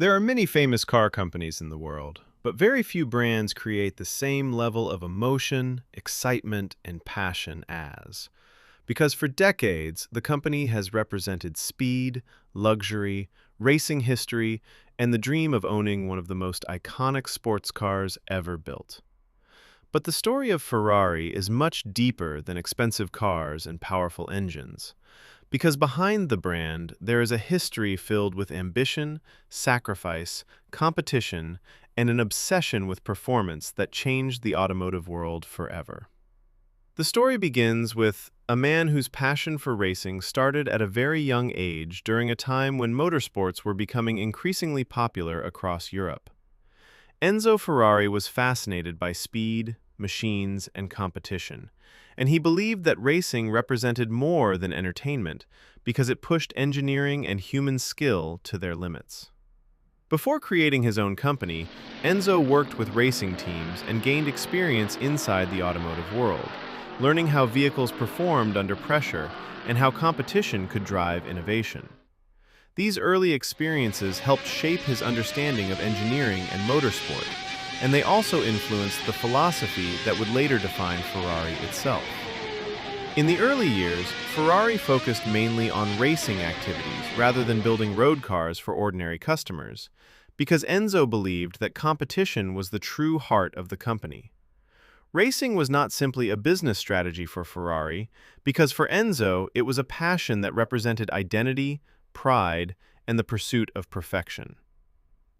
There are many famous car companies in the world, but very few brands create the same level of emotion, excitement, and passion as. Because for decades, the company has represented speed, luxury, racing history, and the dream of owning one of the most iconic sports cars ever built. But the story of Ferrari is much deeper than expensive cars and powerful engines. Because behind the brand, there is a history filled with ambition, sacrifice, competition, and an obsession with performance that changed the automotive world forever. The story begins with a man whose passion for racing started at a very young age during a time when motorsports were becoming increasingly popular across Europe. Enzo Ferrari was fascinated by speed, machines, and competition, and he believed that racing represented more than entertainment because it pushed engineering and human skill to their limits. Before creating his own company, Enzo worked with racing teams and gained experience inside the automotive world, learning how vehicles performed under pressure and how competition could drive innovation. These early experiences helped shape his understanding of engineering and motorsport, and they also influenced the philosophy that would later define Ferrari itself. In the early years, Ferrari focused mainly on racing activities rather than building road cars for ordinary customers, because Enzo believed that competition was the true heart of the company. Racing was not simply a business strategy for Ferrari, because for Enzo it was a passion that represented identity, pride, and the pursuit of perfection.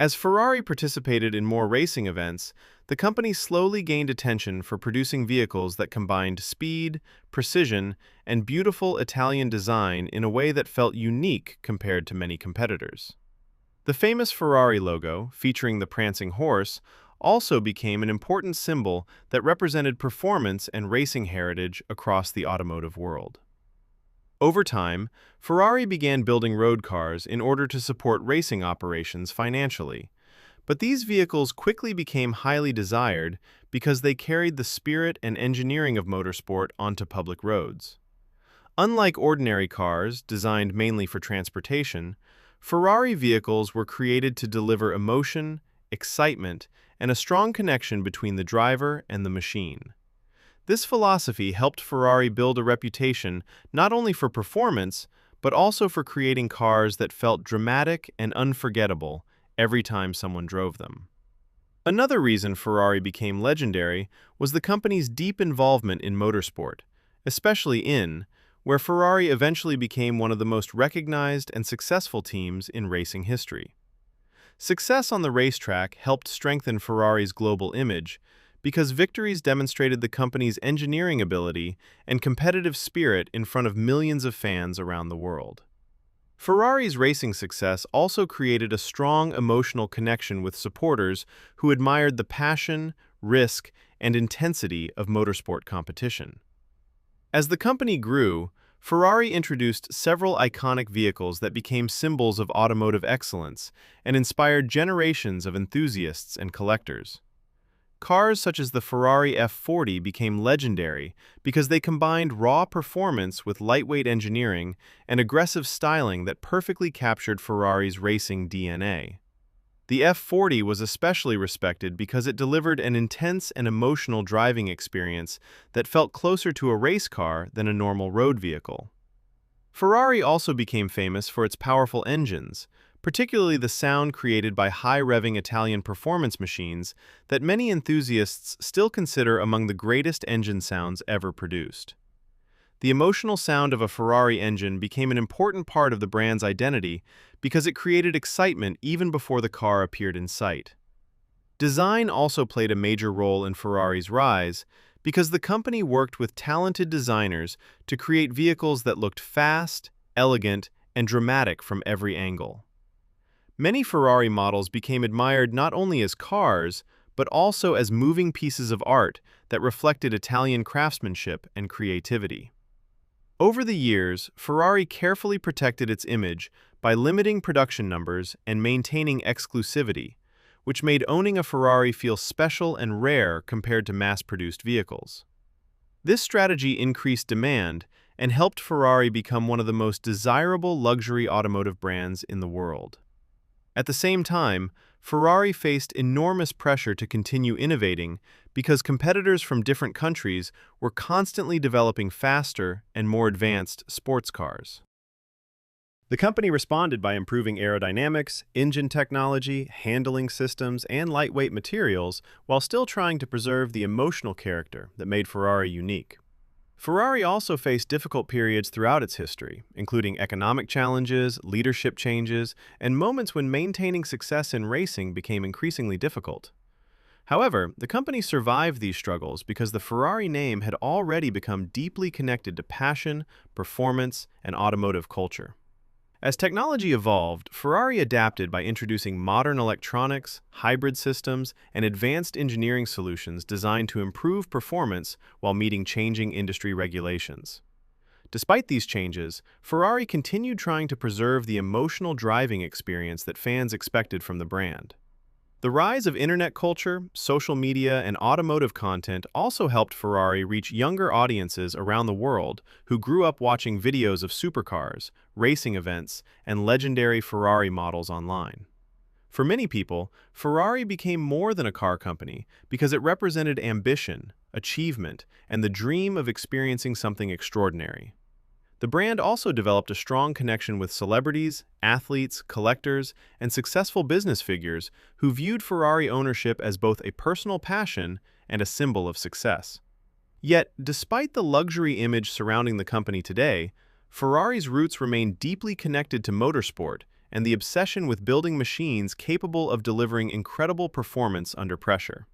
As Ferrari participated in more racing events, the company slowly gained attention for producing vehicles that combined speed, precision, and beautiful Italian design in a way that felt unique compared to many competitors. The famous Ferrari logo, featuring the prancing horse, also became an important symbol that represented performance and racing heritage across the automotive world. Over time, Ferrari began building road cars in order to support racing operations financially. But these vehicles quickly became highly desired because they carried the spirit and engineering of motorsport onto public roads. Unlike ordinary cars, designed mainly for transportation, Ferrari vehicles were created to deliver emotion, excitement, and a strong connection between the driver and the machine. This philosophy helped Ferrari build a reputation not only for performance, but also for creating cars that felt dramatic and unforgettable every time someone drove them. Another reason Ferrari became legendary was the company's deep involvement in motorsport, especially where Ferrari eventually became one of the most recognized and successful teams in racing history. Success on the racetrack helped strengthen Ferrari's global image, because victories demonstrated the company's engineering ability and competitive spirit in front of millions of fans around the world. Ferrari's racing success also created a strong emotional connection with supporters who admired the passion, risk, and intensity of motorsport competition. As the company grew, Ferrari introduced several iconic vehicles that became symbols of automotive excellence and inspired generations of enthusiasts and collectors. Cars such as the Ferrari F40 became legendary because they combined raw performance with lightweight engineering and aggressive styling that perfectly captured Ferrari's racing DNA. The F40 was especially respected because it delivered an intense and emotional driving experience that felt closer to a race car than a normal road vehicle. Ferrari also became famous for its powerful engines, particularly the sound created by high-revving Italian performance machines that many enthusiasts still consider among the greatest engine sounds ever produced. The emotional sound of a Ferrari engine became an important part of the brand's identity because it created excitement even before the car appeared in sight. Design also played a major role in Ferrari's rise because the company worked with talented designers to create vehicles that looked fast, elegant, and dramatic from every angle. Many Ferrari models became admired not only as cars, but also as moving pieces of art that reflected Italian craftsmanship and creativity. Over the years, Ferrari carefully protected its image by limiting production numbers and maintaining exclusivity, which made owning a Ferrari feel special and rare compared to mass-produced vehicles. This strategy increased demand and helped Ferrari become one of the most desirable luxury automotive brands in the world. At the same time, Ferrari faced enormous pressure to continue innovating because competitors from different countries were constantly developing faster and more advanced sports cars. The company responded by improving aerodynamics, engine technology, handling systems, and lightweight materials while still trying to preserve the emotional character that made Ferrari unique. Ferrari also faced difficult periods throughout its history, including economic challenges, leadership changes, and moments when maintaining success in racing became increasingly difficult. However, the company survived these struggles because the Ferrari name had already become deeply connected to passion, performance, and automotive culture. As technology evolved, Ferrari adapted by introducing modern electronics, hybrid systems, and advanced engineering solutions designed to improve performance while meeting changing industry regulations. Despite these changes, Ferrari continued trying to preserve the emotional driving experience that fans expected from the brand. The rise of internet culture, social media, and automotive content also helped Ferrari reach younger audiences around the world who grew up watching videos of supercars, racing events, and legendary Ferrari models online. For many people, Ferrari became more than a car company because it represented ambition, achievement, and the dream of experiencing something extraordinary. The brand also developed a strong connection with celebrities, athletes, collectors, and successful business figures who viewed Ferrari ownership as both a personal passion and a symbol of success. Yet, despite the luxury image surrounding the company today, Ferrari's roots remain deeply connected to motorsport and the obsession with building machines capable of delivering incredible performance under pressure.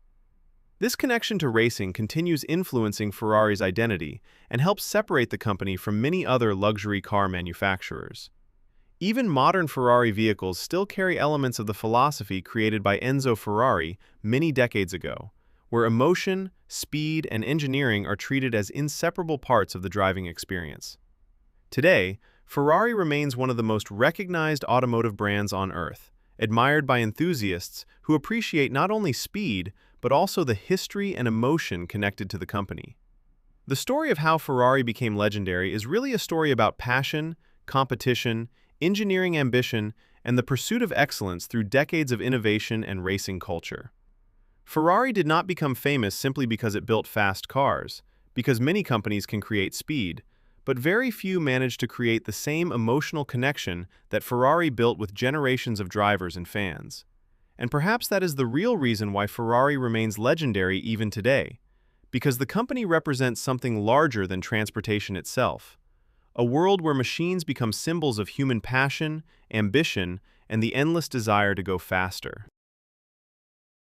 This connection to racing continues influencing Ferrari's identity and helps separate the company from many other luxury car manufacturers. Even modern Ferrari vehicles still carry elements of the philosophy created by Enzo Ferrari many decades ago, where emotion, speed, and engineering are treated as inseparable parts of the driving experience. Today, Ferrari remains one of the most recognized automotive brands on Earth, admired by enthusiasts who appreciate not only speed, but also the history and emotion connected to the company. The story of how Ferrari became legendary is really a story about passion, competition, engineering ambition, and the pursuit of excellence through decades of innovation and racing culture. Ferrari did not become famous simply because it built fast cars, because many companies can create speed, but very few managed to create the same emotional connection that Ferrari built with generations of drivers and fans. And perhaps that is the real reason why Ferrari remains legendary even today, because the company represents something larger than transportation itself, a world where machines become symbols of human passion, ambition, and the endless desire to go faster.